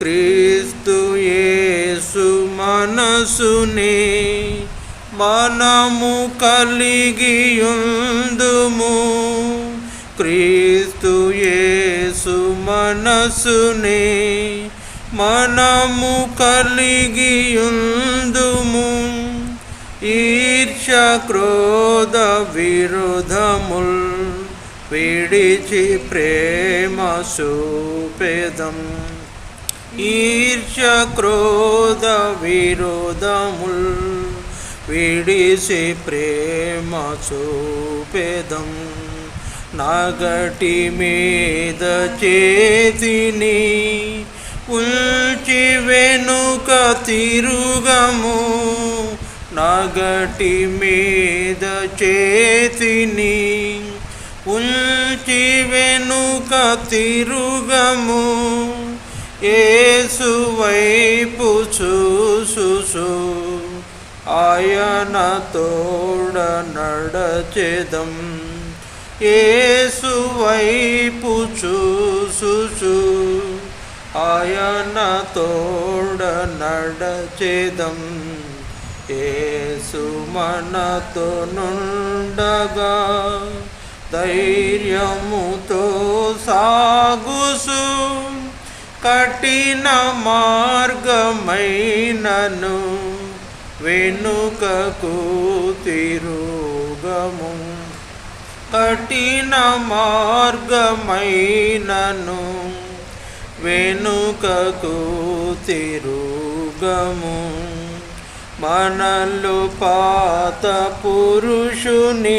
క్రీస్తు యేసు మనసునే మనము కలిగియుందుము. క్రీస్తు యేసు మనసునే మనము కలిగియుందుము. ఈర్ష్య క్రోధ విరోధముల్ విడిచి ప్రేమ చూపెదం. ఈర్ష్య క్రోధ విరోధముల్ విడిచి ప్రేమ చూపెదం. నగటి మీద చేతిని ఉంచి వెనుక తిరుగము. నగటి మీద చేతిని ఉంచి వెనుక తిరుగము. యేసు వైపు చూసు ఆయన తోడ నడచెదం. యేసు వైపు చూసు ఆయన తోడ నడచెదం. యేసు మనతో నుండగా ధైర్యముతో సాగుసు. కఠిన మార్గమైనను వెనుకకు తిరుగము. కఠిన మార్గమైనను వెనుకకు తిరుగము. మనలో పాత పురుషుని